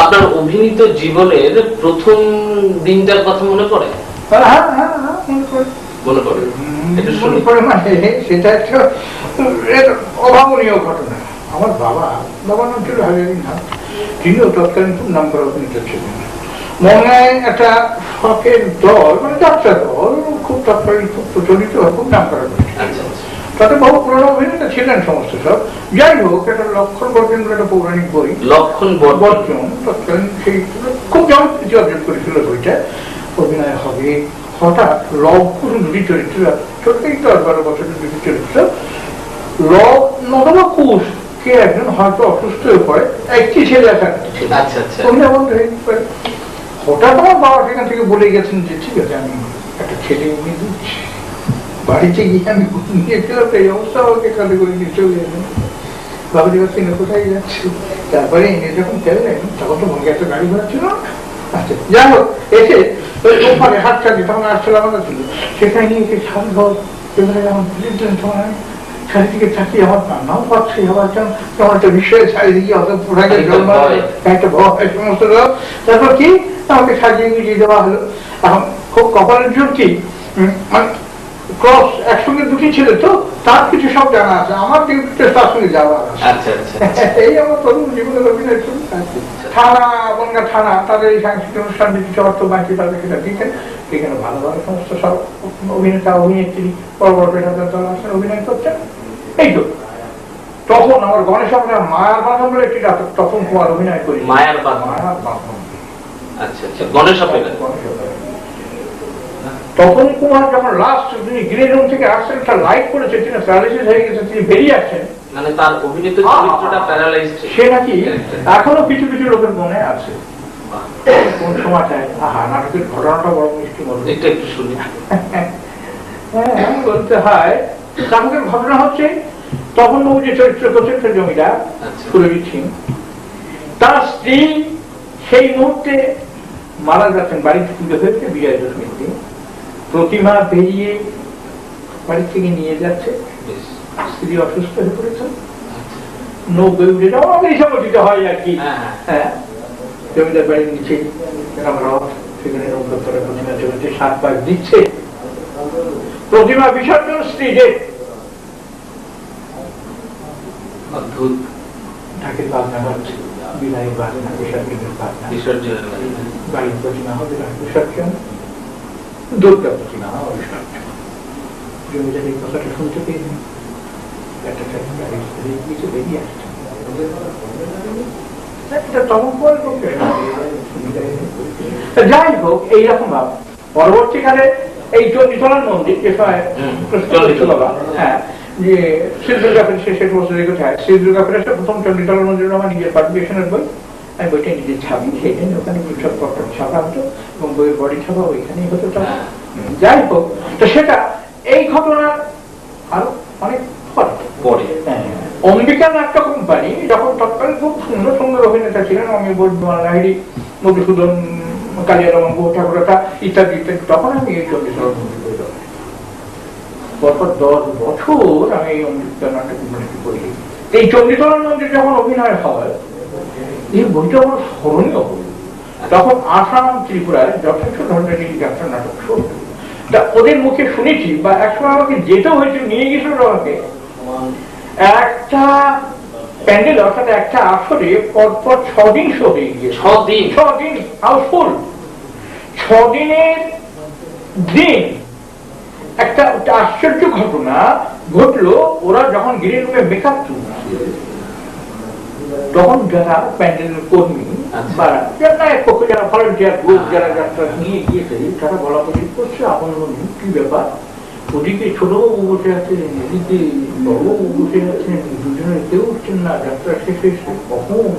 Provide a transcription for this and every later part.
আপনার অভিনীত জীবনের প্রথম দিনটার কথা মনে পড়ে? মনে পড়ে। সেটা একটা অভাবনীয় ঘটনা। আমার বাবার নাম ছিল হাজারিন হাত, তিনিও তৎকালীন খুব নাম করা অভিনেত ছিলেন। মনে একটা শখের দল, মানে যাত্রা দল, খুব তৎকালীন খুব প্রচলিত, খুব নাম করা তাতে বহু পুরোনো অভিনেতা ছিলেন সমস্ত সব। যাই হোক, একটা লক্ষণ বর্জন বলে একটা পৌরাণিক বই, লক্ষণ বর্জন, তৎকালীন সেই খুব জনপ্রিয় অর্জন করেছিল বইটা। অভিনয় হবে, হঠাৎ লক্ষণ দুটি চরিত্র, ছোটই 10-12 বছরের দুটি চরিত্র, নতবা কুশ কে একজন হয়তো অসুস্থ হয়ে পড়ে, একটি ছেলে একটা অভিনয় বন্ধ হয়ে পড়ে। হঠাৎ আমার বাবা সেখান থেকে বলে গেছেন যে ঠিক আছে, আমি একটা ছেলে এনে দিচ্ছি। বাড়িতে গিয়ে আমি নিয়েছিলাম, এই অবস্থা আমাকে কাঁধে করে নিয়ে চলে গেলেন। বাবা দিবা কিনে কোথায় যাচ্ছে, তারপরে এনে যখন ফেললেন তখন তো মনে একটা গাড়ি ঘোড়া ছিল। আচ্ছা, যাই হোক, এসে ওখানে হাত চালিয়ে তখন আসছিল আমাদের ছিল, সেখানে নিয়ে এসে সারি ঘর যখন দিলেন সময় চারিদিকে চাকরি আমার রান্নাও পাচ্ছি, আবার কেমন একটা বিষয়ে চারিদিকে অত পোড়াকে জন্ম একটা ভয় সমস্ত। তারপর কি আমাকে সাজিয়ে গুজিয়ে দেওয়া হলো। এখন খুব কপালের জোর কি, মানে ক্রস একসঙ্গে দুটি ছেলে তো, তার কিছু সব জানা আছে, আমার কিন্তু তার সঙ্গে যাওয়া আছে। এই আমার প্রথম জীবনের অভিনয়। থানা, বনগা থানা, তাদের এই সাংস্কৃতিক অনুষ্ঠান কিছু অর্থ বাকি তাদের সেটা দিতেন। সেখানে ভালো ভালো সমস্ত সব অভিনেতা অভিনেত্রী বড় বড় পেশাদার দল আসেন, অভিনয় করছেন। এই তো তখন আমার গণেশ মায়ার বাঁধন বলে একটি নাটক তপন কুমার অভিনয় করি। মায়ার বাঁধন। গণেশ তপন কুমার যখন লাস্ট তিনি গ্রিন রুম থেকে আসছেন, একটা লাইট করেছে, তিনি প্যারালাইসিস হয়ে গেছে, তিনি বেরিয়ে আসছেন, মানে তার অভিনীত চরিত্রটা প্যারালাইজড। সে নাকি এখনো কিছু কিছু লোকের মনে আছে। কোন সময়টায় নাটকের ঘটনাটা বড় মিষ্টি বলবো, একটু শুনি। বলতে হয় নাটকের ঘটনা হচ্ছে, তখন বাবু যে চরিত্র করছেন সে জমিদার সুরজিৎ সিং, তার স্ত্রী সেই মুহূর্তে মারা যাচ্ছেন, বাড়ি থেকে হয়েছে বিজয়া দশমীর দিন। প্রতিমা বেরিয়ে বাড়ি থেকে নিয়ে যাচ্ছে, স্ত্রী অসুস্থ হয়ে পড়েছেন, নৌকোয় উঠে যাওয়া আমাদের সংগঠিত হয় আর কি। হ্যাঁ, জমিদার বাড়ির নিচে সেখানে নৌকা করে প্রতিমা চলছে, 7 পাক দিচ্ছে, প্রতিমা বিসর্জন, স্ত্রী যে অদ্ভুত ঢাকের বাজনা হচ্ছে, বিদায় বাজনা, বিসর্জনের বাজনা, বিসর্জন বাড়ির প্রতিমা হবে বিসর্জন, দুর্গা প্রতিমা বিসর্জন। জমিদার এই কথাটা শুনতে পেয়েছেন, একটা কিছু বেরিয়ে আসছে, যাই হোক এইরকম ভাব। পরবর্তীকালে এই চণ্ডীতলার মন্দির যে হ্যাঁ, যে শ্রী দুর্গাপুরের শেষ বছর কোথায়, শ্রী দুর্গাপুরের প্রথম চণ্ডীতলার মন্দির আমার নিজের পাবলিকেশনের বই, আমি বইটা নিজে ছাপি, সেখানে ওখানে সব পত্র ছাপা হতো এবং বইয়ের বডি ছাপা ওইখানেই হতো। যাই হোক, তো সেটা এই ঘটনার আরো অনেক পরে অম্বিকা নাট্য কোম্পানি যখন তৎকালীন খুব সুন্দর সুন্দর অভিনেতা ছিলেন, অমিয় লাহিড়ী, মধুসূদন, কালিয়ারমন, বহু ঠাকুরতা ইত্যাদি ইত্যাদি, তখন আমি এই চণ্ডীতলার মন্দির বই দেওয়া পরপর 10 বছর আমি এই অম্বিকা নাট্য কোম্পানিকে করি। এই চণ্ডীতলার মন্দির যখন অভিনয় হয়, এই বইটা আমার স্মরণীয় বই। তখন আসাম ত্রিপুরায় যথেষ্ট ধরনের যাত্রা নাটক চলত, তা ওদের মুখে শুনেছি, বা একসময় আমাকে যেতে হয়েছিল, নিয়ে গেছিল আমাকে একটা প্যান্ডেল, অর্থাৎ একটা আসরে পরপর 6 দিন শো হয়ে গিয়ে, 6 দিন হাউসফুল, 6 দিনের দিন একটা আশ্চর্য ঘটনা ঘটলো। ওরা যখন গ্রিন রুমে মেকআপ তুলছে, তখন যারা প্যান্ডেলের কর্মী বা এক পক্ষে যারা ভলান্টিয়ার গ্রুপ যারা যাত্রা নিয়ে গিয়েছে, তারা বলা বলি করছে, আমার কি ব্যাপার, ওদিকে ছোট বাবু বসে আছেন, এদিকে বড়বাবু বসে আছেন, দুজনের কেউ উঠছেন না, যাত্রা শেষ এসে কখন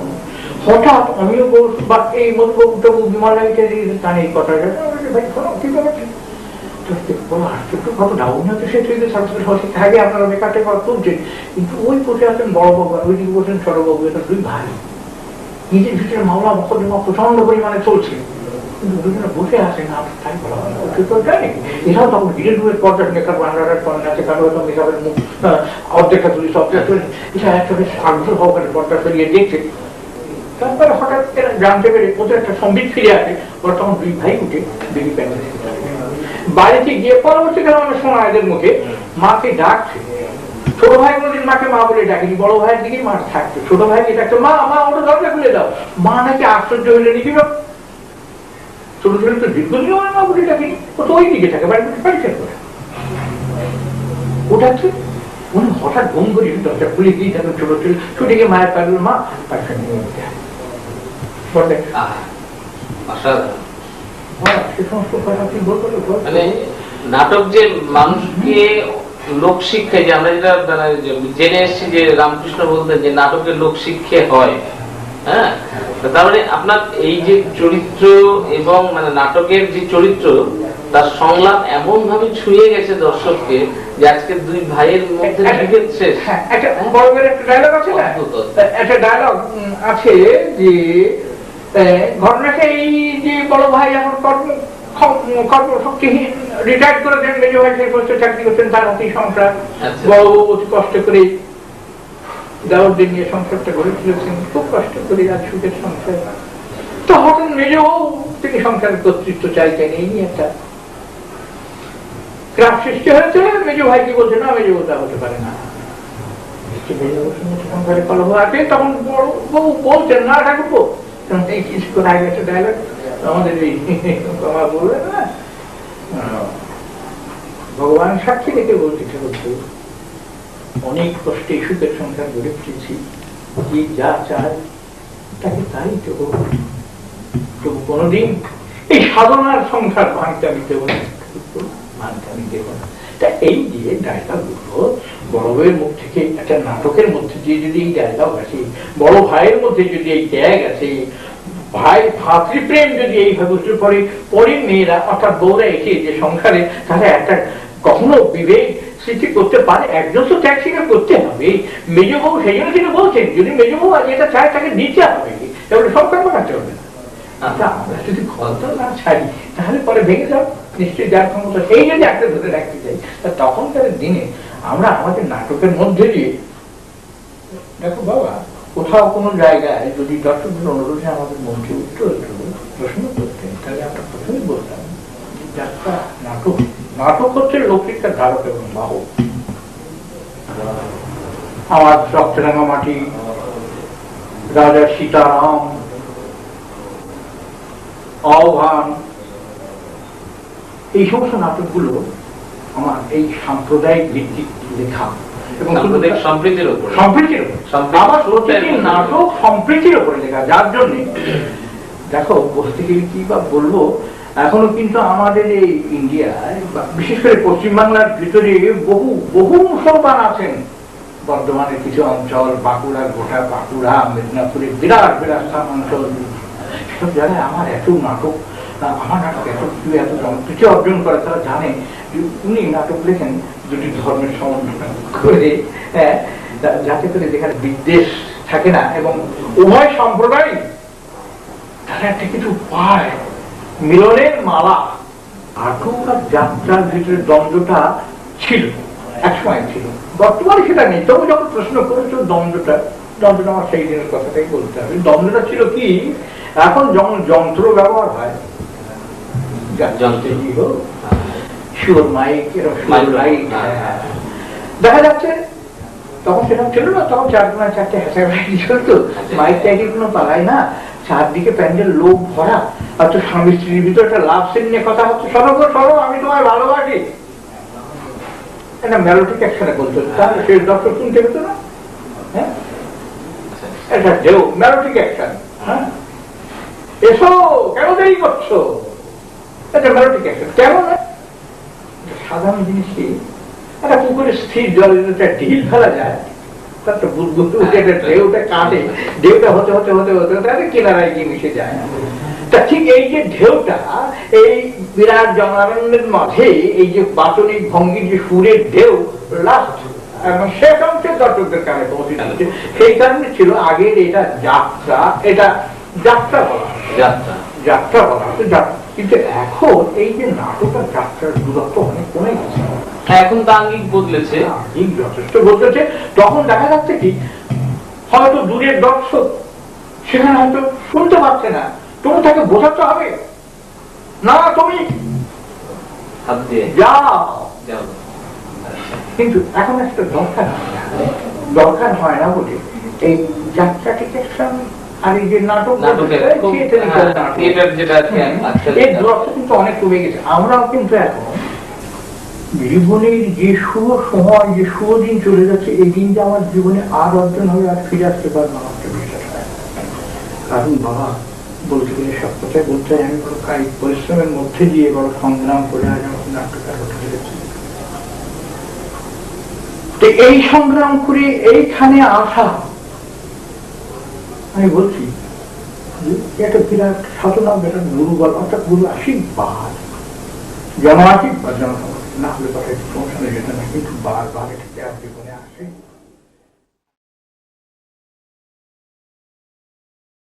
হঠাৎ আমিও বা এই মধুবাবু বিমান লাগিয়ে তার এই কথাটা ভাই শোনো কি ব্যাপার, আপনারা মেকারটা তুলছেন, কিন্তু ওই বসে আছেন বড় বাবু, ওইদিকে বসেন ছোট বাবু, এটা 2 ভাই, নিজের ভিতরে মামলা মকদ্দমা প্রচন্ড পরিমাণে চলছে, কিন্তু দুজনে বসে আছেন। তাই বলা হয় এটাও তখন গ্রিন রুমের পর্দা মেকআপ আছে, কারো হয়তো মেকআপের মুখ অর্ধেকটা তুলি, সব এটা একটা বেশ আগ্রহ সহকারে পর্দা সরিয়ে দেখছে। তারপরে হঠাৎ এরা জানতে পেরে ওদের একটা সম্বিত ফিরে আসে, ওরা তখন দুই ভাই উঠে দিদি প্যান্ডেল বাড়িতে গিয়ে পরবর্তীকালে আমরা শোনা এদের মুখে মাকে ডাকছে। ছোট ভাই কোনোদিন মাকে মা বলে ডাকেনি, বড় ভাইয়ের দিকেই মা থাকতো, ছোট ভাইকে ডাকতো মা মা ওটা দরজা খুলে দাও। মা নাকি আশ্চর্য হইলেন, কি ছোট ছেলে তো দীর্ঘদিন মা বলে ডাকেনি, ও তো ওই দিকে থাকে বাড়িতে পরিষ্কার করে ওটাচ্ছে। উনি হঠাৎ ঘুম করে দরজা খুলে দিয়ে দেখেন ছোট ছেলে ছুটে গিয়ে মায়ের পারল মা পারফেক্ট নিয়ে মানে নাটক যে মানুষকে লোক শিক্ষায়, যে আমরা যেটা জেনে এসেছি যে রামকৃষ্ণ বলতেন যে নাটকের লোক শিক্ষে হয়, হ্যাঁ, তার মানে আপনার এই যে চরিত্র এবং মানে নাটকের যে চরিত্র তার সংলাপ এমন ভাবে ছুঁয়ে গেছে দর্শককে যে আজকে দুই ভাইয়ের মধ্যে একটা বড় করে একটা ডায়লগ আছে না, একটা ডায়লগ আছে যে ঘটনাকে এই যে বড় ভাই এখন কর্মশক্তিহীন রিটায়ার করে দেন, মেজ ভাই সেই পোস্টে চাকরি করছেন, তার হাতে সংসার, বড় অতি কষ্ট করে দাউদ্দিন নিয়ে সংসারটা গড়ে তুলেছেন, খুব কষ্ট করে আজ সুখের সংসার। তখন মেজও তিনি সংসারের কর্তৃত্ব চাইতেন, এই নিয়ে একটা ক্রাফ সৃষ্টি হয়েছে। মেজো ভাই কি বলছে না, মেজো তা হতে পারে না, সংসারে কলহ আছে। তখন বড় বউ বলছেন না ঠাকুর কিছুক্ষণ আগে একটা ডায়লগ আমাদের এই বললেন না, ভগবান সাক্ষী রেখে বলছি ঠাকুর অনেক কষ্টে সুখের সংসার গড়ে তুলেছি, যে যা চায় তাকে তাই তো তবু কোনোদিন এই সাধনার সংসার ভাঙতে আমি দেব না, ভাঙতে আমি দেব না। তা এই যে ডায়লগ গুলো বড় ভাইয়ের মুখ থেকে একটা নাটকের মধ্যে দিয়ে যদি এই ডায়লগ আছে, বড় ভাইয়ের মধ্যে যদি এই ত্যাগ আছে, ভাই ভাতৃপ্রেম যদি এইভাবে উঠে পড়ে, পরে মেয়েরা অর্থাৎ বউরা এসে যে সংসারে তাহলে একটা কখনো বিবেক সৃষ্টি করতে পারে, একজন তো ত্যাগ স্বীকার করতে হবে। মেজ বউ সেই জন্য তিনি বলছেন যদি মেজ বউ আজ এটা চায় তাকে দিতে হবে, তাহলে সংসার বানাতে হবে না। আমরা যদি ঘরটা না ছাড়ি তাহলে পরে ভেঙে যাও নিশ্চয়ই, যার ক্ষমতা সেই যদি একটা ধরে রাখতে চাই। তখনকার দিনে আমরা আমাদের নাটকের মধ্যে দিয়ে দেখো বাবা কোথাও কোনো জায়গায় যদি দর্শকদের অনুরোধে আমাদের মনকে উত্তর প্রশ্ন করতেন, তাহলে আমরা প্রথমেই বলতাম যাত্রা নাটক, নাটক হচ্ছে লৌকিকতার ধারক এবং বাহক। আমার রক্তরাঙা মাটি, রাজা সীতারাম, আহ্বান, এই সমস্ত নাটকগুলো আমার এই সাম্প্রদায়িক ভিত্তিক লেখা এবং সম্প্রীতির উপর, আমার প্রতিটি নাটক সম্প্রীতির উপরে লেখা। যার জন্য দেখো বলতে গেলে কি বা বলবো, এখনো কিন্তু আমাদের এই ইন্ডিয়ায় বিশেষ করে পশ্চিমবাংলার ভিতরে বহু বহু মুসলমান আছেন। বর্ধমানের কিছু অঞ্চল, বাঁকুড়া, গোটা বাঁকুড়া, মেদিনীপুরের বিরাট বিরাট অঞ্চল, সব জায়গায় আমার এত নাটক, আমার নাটক এত এত জনপ্রিয় অর্জন করে। তারা জানে যে উনি নাটক লেখেন দুটি ধর্মের সমন্বয় করে, যাতে করে যেখানে বিদ্বেষ থাকে না এবং উভয় সম্প্রদায় তারা একটা কিছু পায়, মিলনের মালা। নাটক আর যাত্রার ভিতরে দ্বন্দ্বটা ছিল, একসময় ছিল, বর্তমানে সেটা নেই। তবু যখন প্রশ্ন করেছো দ্বন্দ্বটা আমার সেই দিনের কথাটাই বলতে হবে। দ্বন্দ্বটা ছিল কি, এখন যখন যন্ত্র ব্যবহার হয়, দেখা যাচ্ছে তখন সেরকম ছিল না, তখন চারটে হেঁচাঘাটি চলতো, মাইক টাইকের কোনো পালায় না, চারদিকে প্যান্ডেল লোক ভরা, হয়তো স্বামী স্ত্রীর ভিতরে একটা লাভ সিন নিয়ে কথা হচ্ছে, সরো আমি তোমায় ভালোবাসি, একটা মেলোডিক অ্যাকশনে বলতো, তাহলে সেই দর্শক শুনতে পেত না। হ্যাঁ, এটা ঢেউ মেলোডিক অ্যাকশন, হ্যাঁ, এসো কেন দেরি করছো, এটা মেলোডিক অ্যাকশন। কেমন সাধারণ জিনিস কি, একটা পুকুরে স্থির জলে একটা ঢিল ফেলা যায়, একটা বুদবুদ উঠে একটা ঢেউটা কাটে, ঢেউটা হতে হতে হতে হতে হতে কিনারায় গিয়ে মিশে যায়। তা ঠিক এই যে ঢেউটা, এই বিরাট জনারণ্যের মাঝে এই যে বাচনিক ভঙ্গির যে সুরের ঢেউ লাস্ট এবং শেষ অংশের দর্শকদের কানে পৌঁছে যাচ্ছে, সেই কারণে ছিল আগের এটা যাত্রা, এটা যাত্রা বলা, যাত্রা বলা হতো যাত্রা। কিন্তু এখন এই যে নাটক আর যাত্রার দূরত্ব অনেক কমে গেছে, এখন তো আঙ্গিক বদলেছে, যথেষ্ট বদলেছে। তখন দেখা যাচ্ছে কি, হয়তো দূরের দর্শক সেখানে হয়তো শুনতে পাচ্ছে না, তুমি তাকে বোঝাতে হবে না তুমি হাত দিয়ে যাও। যাও। কিন্তু এখন একটা দরকার হয় না বলে এই যাত্রা টিকেশন আর এই যে নাটক কিন্তু অনেক কমে গেছে। আমরাও কিন্তু এখন জীবনের যে শুভ সময়, যে শুভ দিন চলে যাচ্ছে, এই দিনটা আমার জীবনে আর অর্জন হবে, আর ফিরে আসতে পারবো আমার বিশ্বাস হয়। কারণ বাবা বলতে গেলে সব কথাই বলতে হয়, আমি বড় কায়িক পরিশ্রমের মধ্যে দিয়ে বড় সংগ্রাম করে আজ আমার নাট্যকার হতে পেরেছি। তো এই সংগ্রাম করে এইখানে আসা, আমি বলছি একটা বিরাট সাধনা, বিরাট গুরু বল, অর্থাৎ গুরু আশীর্বাদ, যেন আশীর্বাদ যেন না হলে কথা সমস্যা নেই, সেটা না, কিন্তু বারবার এটা জীবনে আসে।